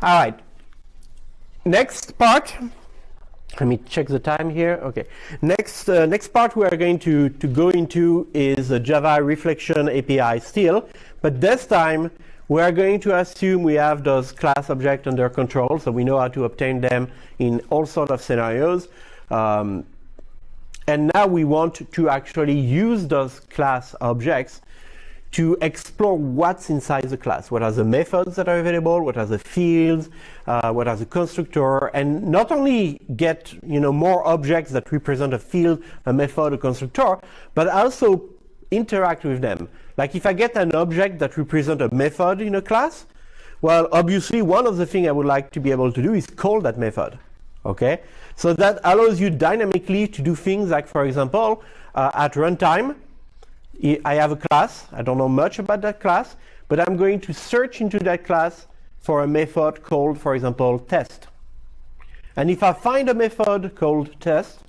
All right. Next part. Let me check the time here. Okay. Next part we are going to go into is the Java Reflection API still, but this time we are going to assume we have those class objects under control, so we know how to obtain them in all sorts of scenarios. And now we want to actually use those class objects to explore what's inside the class. What are the methods that are available? What are the fields? What are the constructor? And not only get more objects that represent a field, a method, a constructor, but also interact with them. Like if I get an object that represents a method in a class, well, obviously one of the things I would like to be able to do is call that method. Okay, so that allows you dynamically to do things like, for example, at runtime, I have a class. I don't know much about that class, but I'm going to search into that class for a method called, for example, test. And if I find a method called test,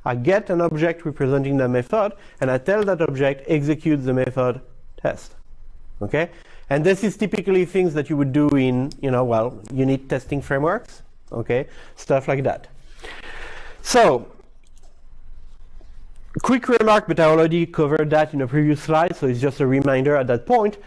I get an object representing the method, and I tell that object execute the method test. Okay, and this is typically things that you would do in unit testing frameworks. Okay, stuff like that. So, quick remark, but I already covered that in a previous slide, so it's just a reminder at that point.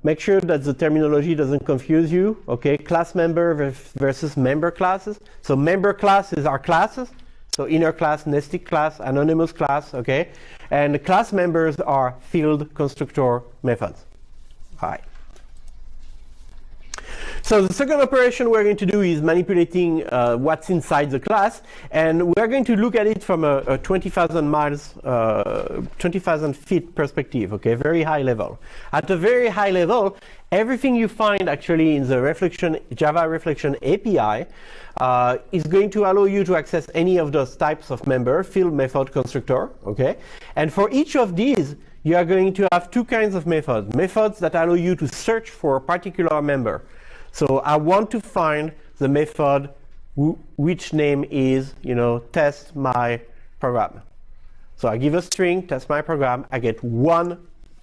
Make sure that the terminology doesn't confuse you. Okay, class member versus member classes. So member classes are classes. So inner class, nested class, anonymous class. Okay, and the class members are field constructor methods. All right. So the second operation we're going to do is manipulating what's inside the class, and we're going to look at it from a 20,000 feet perspective, okay, very high level. At a very high level, everything you find actually in the Java Reflection API is going to allow you to access any of those types of member, field, method, constructor, okay? And for each of these, you are going to have two kinds of methods. Methods that allow you to search for a particular member. So I want to find the method which name is, test my program. So I give a string, test my program, I get one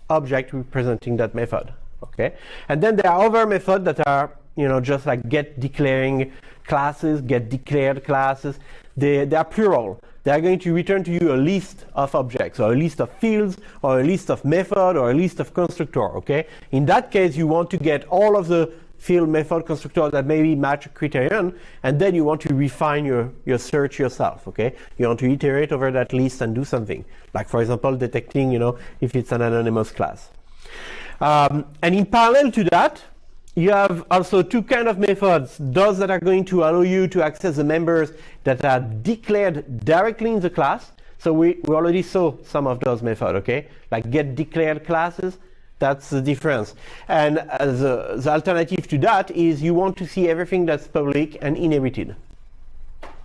object representing that method. Okay? And then there are other methods that are, just like get declaring classes, get declared classes. They are plural. They are going to return to you a list of objects, or a list of fields, or a list of method, or a list of constructor. Okay? In that case, you want to get all of the field, method, constructor that maybe match a criterion, and then you want to refine your search yourself, okay? You want to iterate over that list and do something, like for example, detecting, if it's an anonymous class. And in parallel to that, you have also two kinds of methods, those that are going to allow you to access the members that are declared directly in the class. So we already saw some of those methods, okay? Like get declared classes. That's the difference. And the alternative to that is you want to see everything that's public and inherited.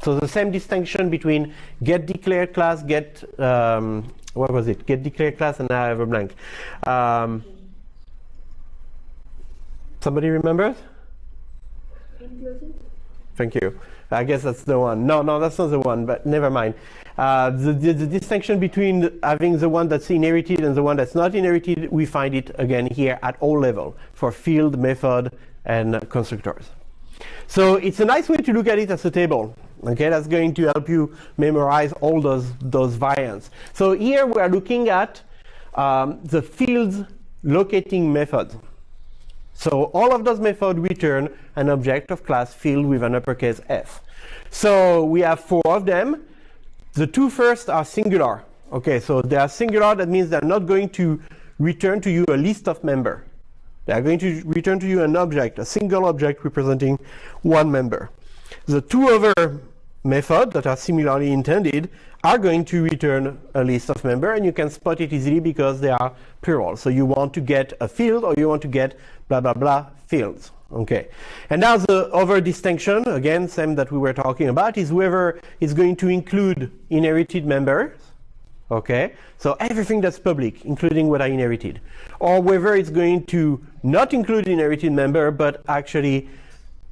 So the same distinction between get declared class, get declared class, and now I have a blank. Somebody remembers? Thank you. I guess that's the one. No, that's not the one, but never mind. The distinction between having the one that's inherited and the one that's not inherited, we find it again here at all levels for field, method, and constructors. So it's a nice way to look at it as a table. Okay, that's going to help you memorize all those variants. So here we are looking at the fields locating methods. So all of those methods return an object of class field with an uppercase F. So we have 4 of them. The 2 first are singular. Okay, so they are singular. That means they're not going to return to you a list of members. They are going to return to you an object, a single object representing one member. The 2 other methods that are similarly intended are going to return a list of members, and you can spot it easily because they are plural. So you want to get a field, or you want to get blah, blah, blah fields. Okay. And now the other distinction, again, same that we were talking about, is whether it's going to include inherited members. Okay. So everything that's public, including what I inherited. Or whether it's going to not include inherited member, but actually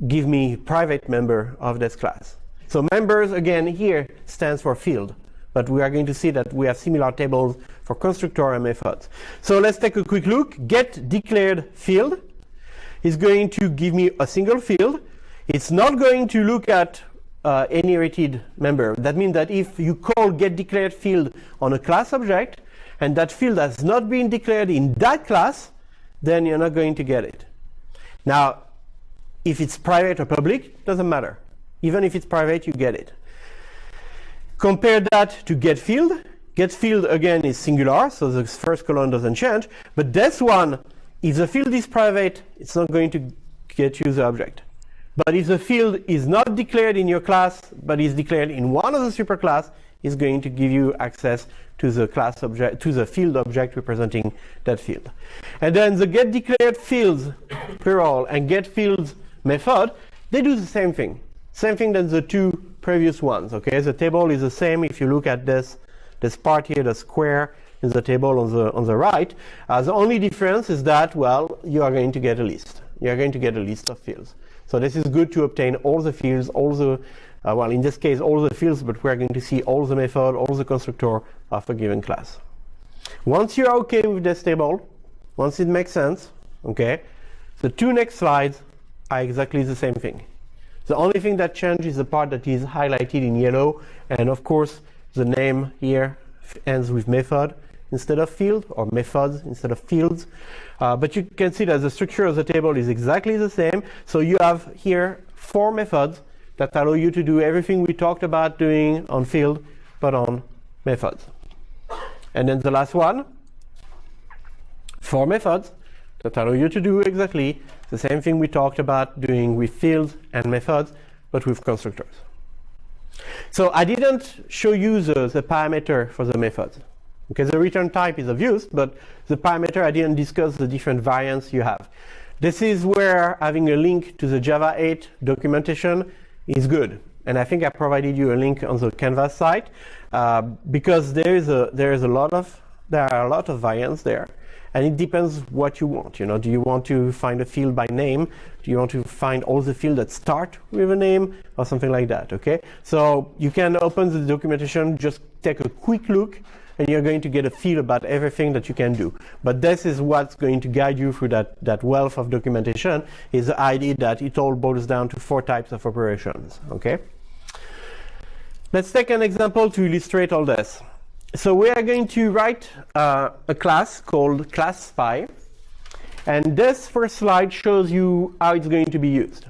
give me private member of this class. So members, again, here stands for field. But we are going to see that we have similar tables for constructor and methods. So let's take a quick look. Get declared field. is going to give me a single field. It's not going to look at any inherited member. That means that if you call getDeclared field on a class object, and that field has not been declared in that class, then you're not going to get it. Now, if it's private or public, doesn't matter. Even if it's private, you get it. Compare that to getField. GetField, again, is singular, so the first column doesn't change. But this one, if the field is private, it's not going to get you the object. But if the field is not declared in your class, but is declared in one of the superclass, it's going to give you access to the class object, to the field object representing that field. And then the getDeclared fields, plural, and getFields method, they do the same thing. Same thing than the two previous ones, okay? The table is the same if you look at this part here, the square in the table on the right. The only difference is that, well, you are going to get a list. You are going to get a list of fields. So this is good to obtain all the fields, all the, well, in this case, all the fields, but we're going to see all the method, all the constructor of a given class. Once you're okay with this table, once it makes sense, okay, the two next slides are exactly the same thing. The only thing that changes is the part that is highlighted in yellow, and of course, the name here ends with method instead of field, or methods instead of fields. But you can see that the structure of the table is exactly the same. So you have here 4 methods that allow you to do everything we talked about doing on field, but on methods. And then the last one, 4 methods that allow you to do exactly the same thing we talked about doing with fields and methods, but with constructors. So I didn't show you the parameter for the methods. Okay, the return type is obvious, but the parameter, I didn't discuss the different variants you have. This is where having a link to the Java 8 documentation is good. And I think I provided you a link on the Canvas site because there are a lot of variants there. And it depends what you want. You know, do you want to find a field by name? Do you want to find all the fields that start with a name or something like that? Okay, so you can open the documentation, just take a quick look, and you're going to get a feel about everything that you can do. But this is what's going to guide you through that wealth of documentation, is the idea that it all boils down to 4 types of operations. Okay, let's take an example to illustrate all this. So we are going to write a class called ClassSpy, and this first slide shows you how it's going to be used.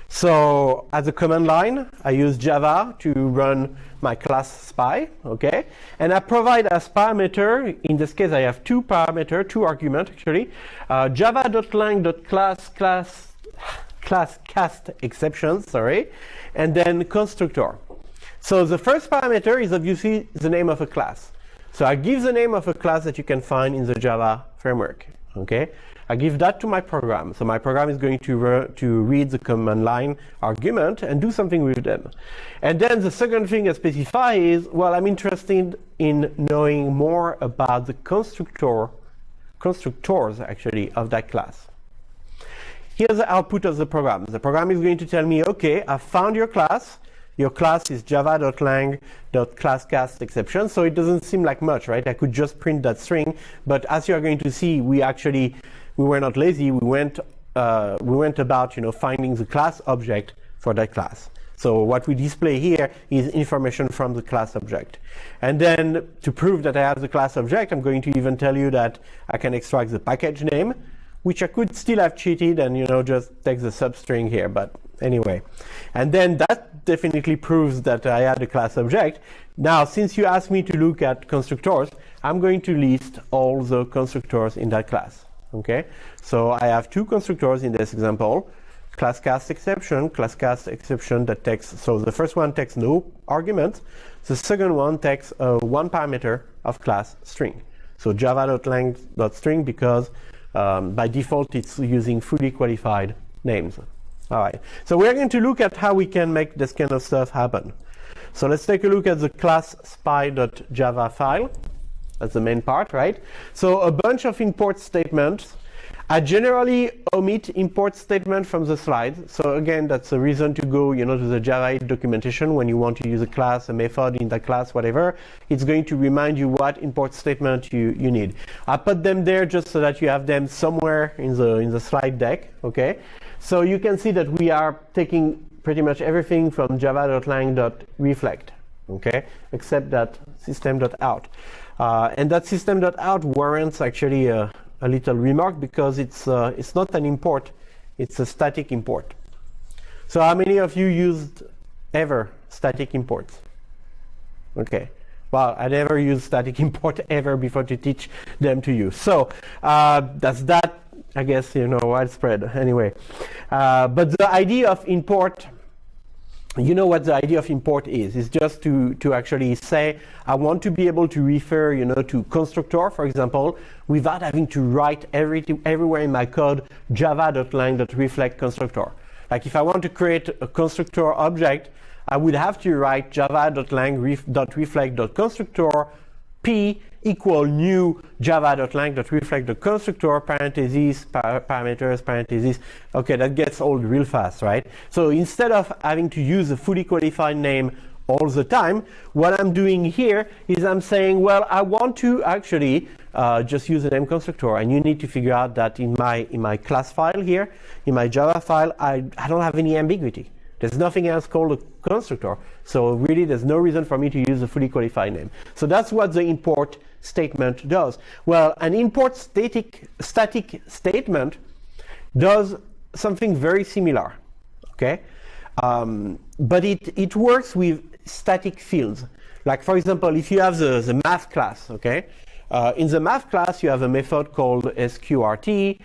So as a command line, I use Java to run my ClassSpy, okay? And I provide as parameter, in this case I have 2 parameters, 2 arguments actually, java.lang.classCastExceptions, sorry, and then constructor. So the first parameter is obviously the name of a class. So I give the name of a class that you can find in the Java framework. Okay, I give that to my program. So my program is going to read the command line argument and do something with them. And then the second thing I specify is, well, I'm interested in knowing more about the constructors actually of that class. Here's the output of the program. The program is going to tell me, okay, I found your class. Your class is java.lang.classCastException, so it doesn't seem like much, right? I could just print that string, but as you are going to see, we were not lazy. We went about, finding the class object for that class. So what we display here is information from the class object. And then to prove that I have the class object, I'm going to even tell you that I can extract the package name, which I could still have cheated and just take the substring here, but anyway. And then that definitely proves that I had a class object. Now, since you asked me to look at constructors, I'm going to list all the constructors in that class. Okay, so I have 2 constructors in this example: classCastException that takes, so the first one takes no argument, the second one takes 1 parameter of class string. So java.lang.string, because by default it's using fully qualified names. All right, so we're going to look at how we can make this kind of stuff happen. So let's take a look at the ClassSpy.java file. That's the main part, right? So a bunch of import statements. I generally omit import statement from the slides. So again, that's a reason to go, to the Java 8 documentation when you want to use a class, a method in that class, whatever. It's going to remind you what import statement you need. I put them there just so that you have them somewhere in the slide deck. Okay. So you can see that we are taking pretty much everything from java.lang.reflect. Okay, except that system.out. And that system.out warrants actually a little remark because it's not an import, it's a static import. So how many of you used ever static imports? Okay, well, I never used static import ever before to teach them to you. So that's that, I guess, widespread anyway. But the idea of import, you know what the idea of import is. It's just to actually say, I want to be able to refer, to constructor, for example, without having to write everywhere in my code java.lang.reflect constructor. Like if I want to create a constructor object, I would have to write java.lang.reflect.constructor p equal new java.lang.reflect.constructor parentheses parameters parentheses. Okay, that gets old real fast, right? So instead of having to use a fully qualified name all the time, what I'm doing here is I'm saying, well, I want to actually just use a name constructor, and you need to figure out that in my class file here, in my Java file, I don't have any ambiguity. There's nothing else called a constructor. So really, there's no reason for me to use a fully qualified name. So that's what the import statement does. Well, an import static statement does something very similar. Okay, but it works with static fields. Like for example, if you have the math class, okay, in the math class you have a method called sqrt,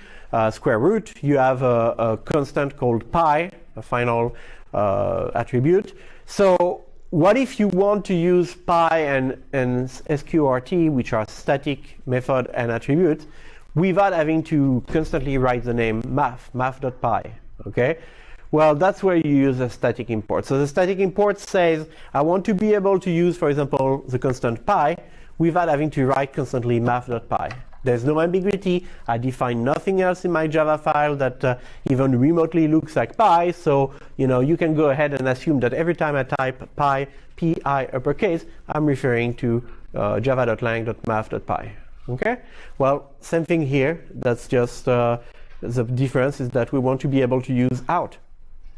square root. You have a constant called pi, a final attribute. So what if you want to use pi and sqrt, which are static method and attribute, without having to constantly write the name math.py, okay? Well, that's where you use a static import. So the static import says, I want to be able to use, for example, the constant pi without having to write constantly math.py. There's no ambiguity. I define nothing else in my Java file that even remotely looks like pi. So, you can go ahead and assume that every time I type pi, pi uppercase, I'm referring to java.lang.math.py. Okay? Well, same thing here. That's just the difference is that we want to be able to use out.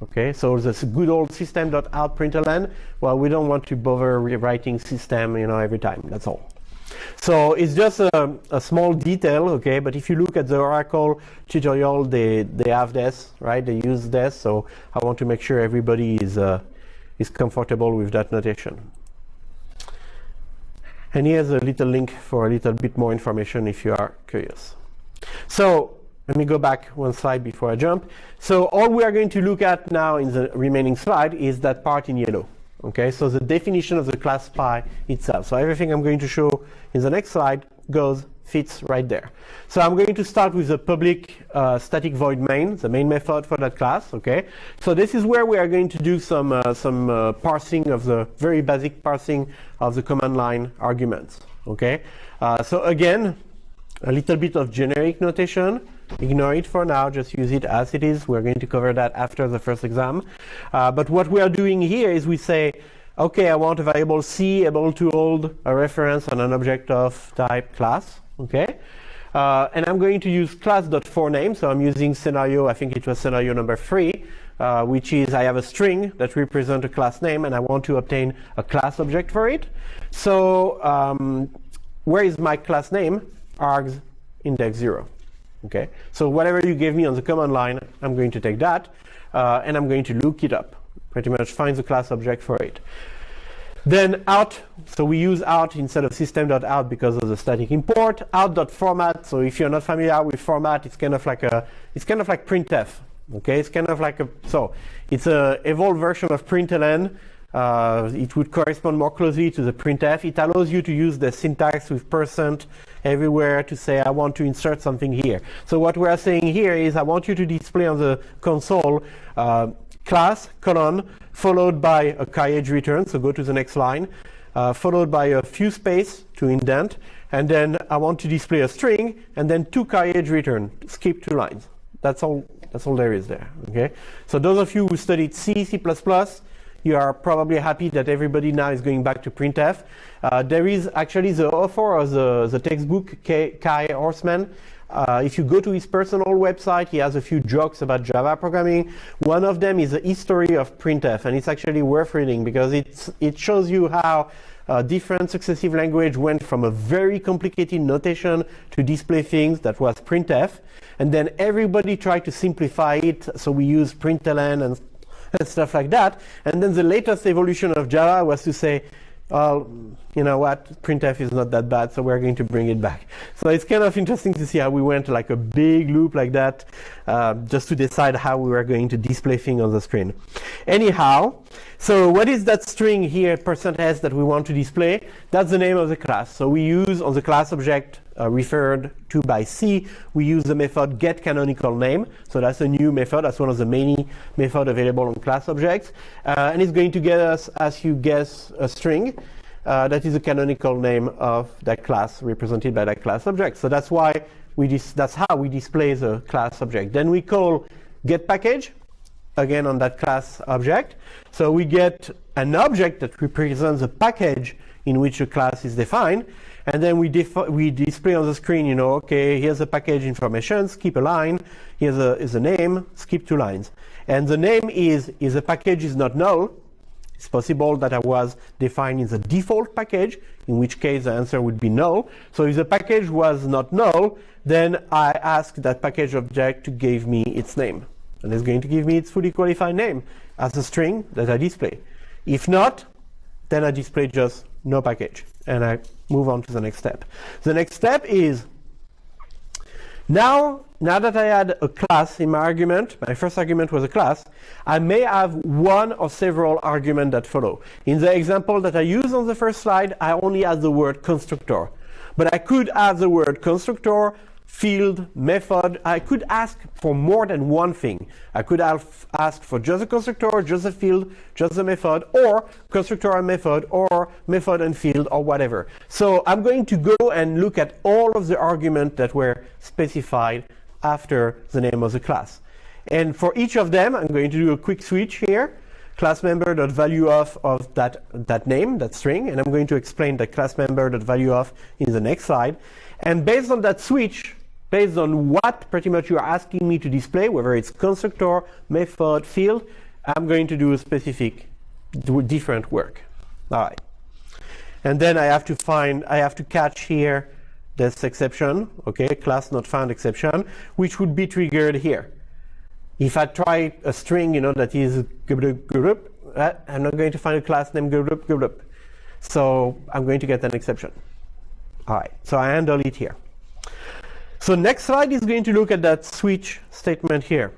Okay, so this good old system.out println, well, we don't want to bother rewriting system, every time. That's all. So it's just a small detail, okay, but if you look at the Oracle tutorial, they have this, right? They use this, so I want to make sure everybody is comfortable with that notation. And here's a little link for a little bit more information if you are curious. So let me go back one slide before I jump. So all we are going to look at now in the remaining slide is that part in yellow. Okay, so the definition of the ClassSpy itself. So everything I'm going to show in the next slide fits right there. So I'm going to start with the public static void main, the main method for that class. Okay, so this is where we are going to do some parsing of the very basic parsing of the command line arguments. Okay, so again, a little bit of generic notation. Ignore it for now, just use it as it is. We're going to cover that after the first exam. But what we are doing here is we say, okay, I want a variable C able to hold a reference on an object of type class, okay? And I'm going to use class.forName, so I'm using scenario, I think it was scenario number 3, which is I have a string that represents a class name and I want to obtain a class object for it. So where is my class name? Args index 0. Okay, so whatever you gave me on the command line, I'm going to take that, and I'm going to look it up. Pretty much find the class object for it. Then out, so we use out instead of system.out because of the static import. Out.format, so if you're not familiar with format, it's kind of like printf. Okay, it's kind of like it's a evolved version of println. It would correspond more closely to the printf. It allows you to use the syntax with % everywhere to say I want to insert something here. So what we are saying here is I want you to display on the console class colon followed by a carriage return, so go to the next line, followed by a few space to indent, and then I want to display a string, and then to carriage return, skip 2 lines. That's all there is there, okay? So those of you who studied C, C++, you are probably happy that everybody now is going back to printf. There is actually the author of the textbook, Kai Horstman. If you go to his personal website, he has a few jokes about Java programming. One of them is the history of printf, and it's actually worth reading because it shows you how different successive language went from a very complicated notation to display things that was printf, and then everybody tried to simplify it, so we use println and stuff like that. And then the latest evolution of Java was to say, you know what, printf is not that bad, so we're going to bring it back. So it's kind of interesting to see how we went like a big loop like that, just to decide how we were going to display things on the screen. Anyhow, so what is that string here, %s, that we want to display? That's the name of the class. So we use on the class object referred to by C, we use the method getCanonicalName. So that's a new method. That's one of the many methods available on class objects. And it's going to get us, as you guess, a string that is a canonical name of that class represented by that class object. So that's why that's how we display the class object. Then we call getPackage, again on that class object. So we get an object that represents a package in which a class is defined. And then we display on the screen, you know, okay, here's the package information, skip a line, here's a name, skip 2 lines. And the name is, if the package is not null, it's possible that I was defined in the default package, in which case the answer would be null. So if the package was not null, then I ask that package object to give me its name. And it's going to give me its fully qualified name as a string that I display. If not, then I display just no package, and I move on to the next step. The next step is, now that I had a class in my argument, my first argument was a class, I may have one or several arguments that follow. In the example that I used on the first slide, I only had the word constructor. But I could have the word constructor, field, method. I could ask for more than one thing. I could ask for just a constructor, just a field, just a method, or constructor and method, or method and field, or whatever. So I'm going to go and look at all of the arguments that were specified after the name of the class. And for each of them, I'm going to do a quick switch here. Class member.value of that name, that string, and I'm going to explain the class member.value of in the next slide. And based on that switch, based on what pretty much you are asking me to display, whether it's constructor, method, field, I'm going to do a specific, different work. All right. And then I have to catch here this exception, okay, class not found exception, which would be triggered here. If I try a string, you know, that is group, I'm not going to find a class named group. So I'm going to get an exception. All right, so I handle it here. So next slide is going to look at that switch statement here.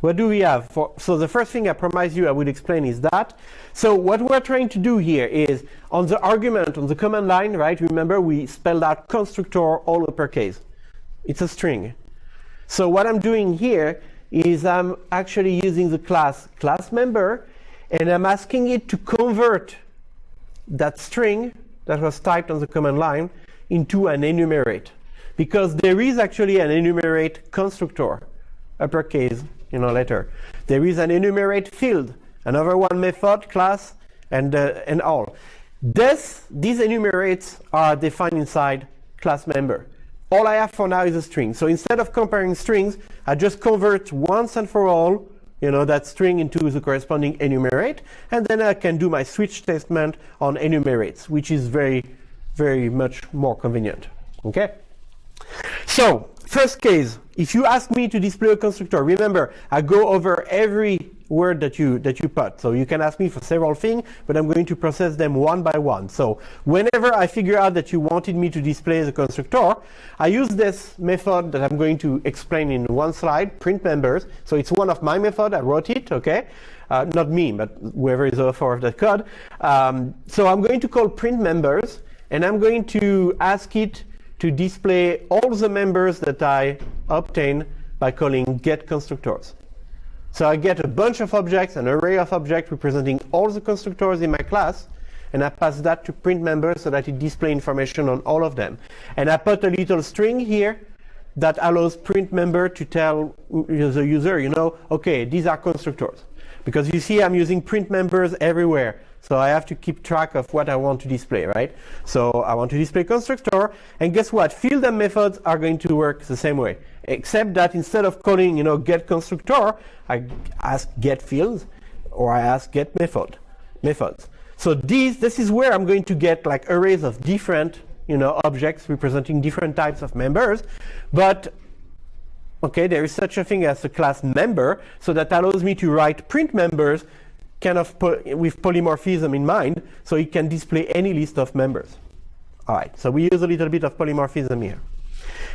What do we have? So the first thing I promised you I would explain is that. So what we're trying to do here is on the argument, on the command line, right? Remember we spelled out constructor all uppercase. It's a string. So what I'm doing here is I'm actually using the class member, and I'm asking it to convert that string that was typed on the command line into an enumerate. Because there is actually an enumerate constructor, uppercase, you know, letter. There is an enumerate field, another one method, class, and all. These enumerates are defined inside class member. All I have for now is a string. So instead of comparing strings, I just convert once and for all, you know, that string into the corresponding enumerate, and then I can do my switch statement on enumerates, which is very, very much more convenient. Okay? So, first case, if you ask me to display a constructor, remember, I go over every word that you put. So you can ask me for several things, but I'm going to process them one by one. So whenever I figure out that you wanted me to display the constructor, I use this method that I'm going to explain in one slide, print members. So it's one of my methods. I wrote it, okay? Not me, but whoever is the author of that code. So I'm going to call print members, and I'm going to ask it to display all the members that I obtain by calling getConstructors. So I get a bunch of objects, an array of objects representing all the constructors in my class, and I pass that to print member so that it displays information on all of them. And I put a little string here that allows print member to tell the user, okay, these are constructors. Because you see I'm using print members everywhere. So I have to keep track of what I want to display, right? So I want to display constructor, and guess what? Field and methods are going to work the same way, except that instead of calling, get constructor, I ask get fields, or I ask get methods. So this is where I'm going to get like arrays of different, objects representing different types of members, but okay, there is such a thing as a class member, so that allows me to write print members kind of with polymorphism in mind, so it can display any list of members. All right, so we use a little bit of polymorphism here.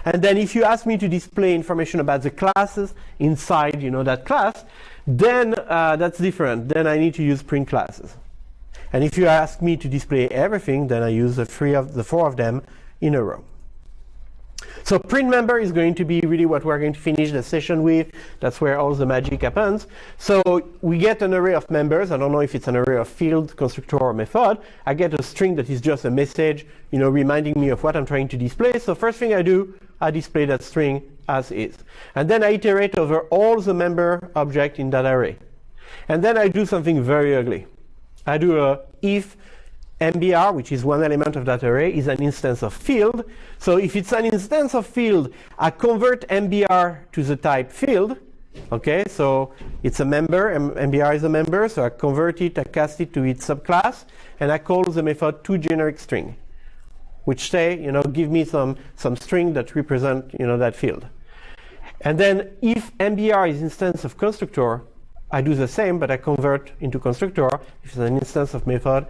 And then if you ask me to display information about the classes inside, that class, then that's different. Then I need to use print classes. And if you ask me to display everything, then I use the four of them in a row. So print member is going to be really what we're going to finish the session with. That's where all the magic happens. So we get an array of members. I don't know if it's an array of field, constructor, or method. I get a string that is just a message, reminding me of what I'm trying to display. So first thing I do, I display that string as is. And then I iterate over all the member object in that array. And then I do something very ugly. I do a if MBR, which is one element of that array, is an instance of field. So if it's an instance of field, I convert MBR to the type field. Okay, so it's a member, MBR is a member, so I convert it, I cast it to its subclass, and I call the method toGenericString, which say, give me some string that represent, that field. And then if MBR is instance of constructor, I do the same, but I convert into constructor. If it's an instance of method,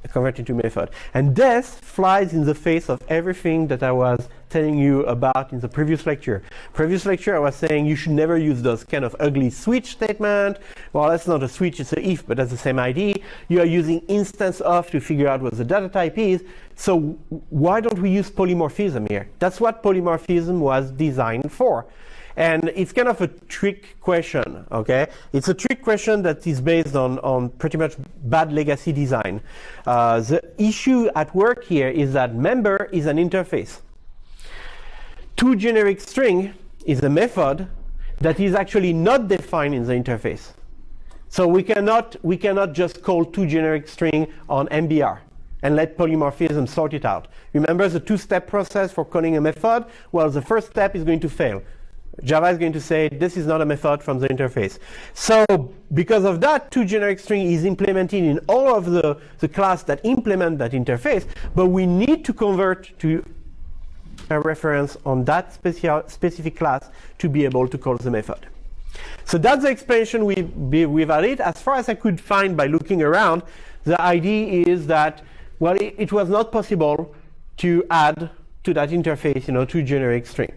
I convert into method. And this flies in the face of everything that I was telling you about in the previous lecture. Previous lecture, I was saying you should never use those kind of ugly switch statement. Well, that's not a switch, it's an if, but that's the same idea. You are using instance of to figure out what the data type is. So why don't we use polymorphism here? That's what polymorphism was designed for. And it's kind of a trick question, okay? It's a trick question that is based on pretty much bad legacy design. The issue at work here is that member is an interface. ToGenericString is a method that is actually not defined in the interface. So we cannot just call ToGenericString on MBR and let polymorphism sort it out. Remember the two-step process for calling a method? Well, the first step is going to fail. Java is going to say, this is not a method from the interface. So because of that, ToGenericString is implemented in all of the class that implement that interface, but we need to convert to a reference on that specific class to be able to call the method. So that's the explanation we've added. As far as I could find by looking around, the idea is that, well, it was not possible to add to that interface, ToGenericString.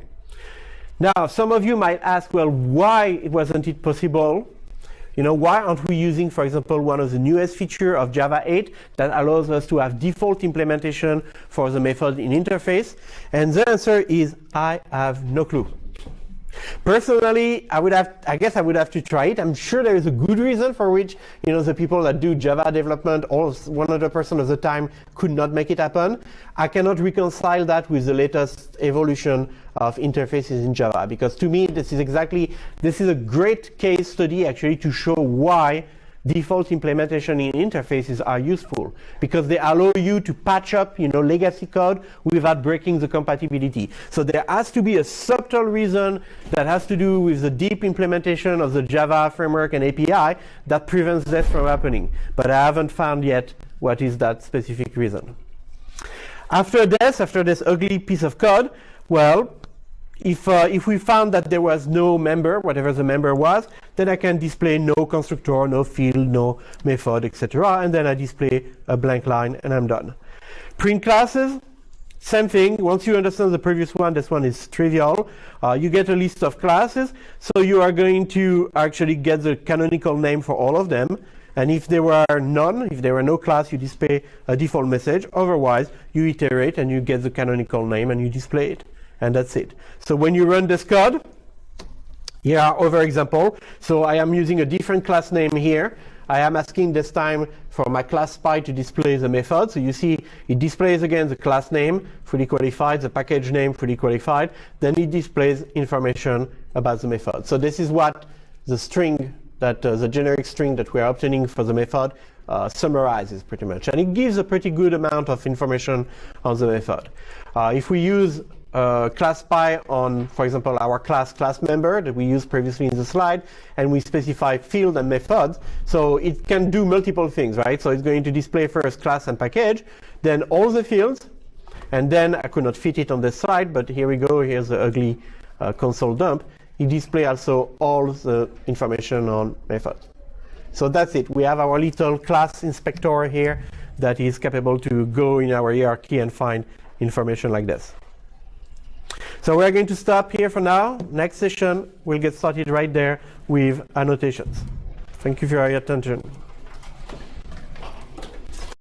Now, some of you might ask, well, why wasn't it possible? Why aren't we using, for example, one of the newest features of Java 8 that allows us to have default implementation for the method in interface? And the answer is, I have no clue. Personally, I guess I would have to try it. I'm sure there is a good reason for which, the people that do Java development all 100% of the time could not make it happen. I cannot reconcile that with the latest evolution of interfaces in Java, because to me, this is a great case study actually to show why default implementation in interfaces are useful, because they allow you to patch up, legacy code without breaking the compatibility. So there has to be a subtle reason that has to do with the deep implementation of the Java framework and API that prevents this from happening. But I haven't found yet what is that specific reason. After this ugly piece of code, well, if we found that there was no member, whatever the member was, then I can display no constructor, no field, no method, etc. And then I display a blank line, and I'm done. Print classes, same thing. Once you understand the previous one, this one is trivial. You get a list of classes, so you are going to actually get the canonical name for all of them. And if there were none, if there were no class, you display a default message. Otherwise, you iterate and you get the canonical name and you display it. And that's it. So when you run this code, here are other examples. So I am using a different class name here. I am asking this time for my ClassSpy to display the method. So you see it displays again the class name, fully qualified, the package name, fully qualified. Then it displays information about the method. So this is what the string, that the generic string that we are obtaining for the method summarizes pretty much. And it gives a pretty good amount of information on the method. If we use ClassSpy on, for example, our class member that we used previously in the slide, and we specify field and methods, so it can do multiple things, right? So it's going to display first class and package, then all the fields, and then I could not fit it on this slide, but here we go, here's the ugly console dump. It displays also all the information on methods. So that's it. We have our little class inspector here that is capable to go in our hierarchy and find information like this. So we're going to stop here for now. Next session, we'll get started right there with annotations. Thank you for your attention.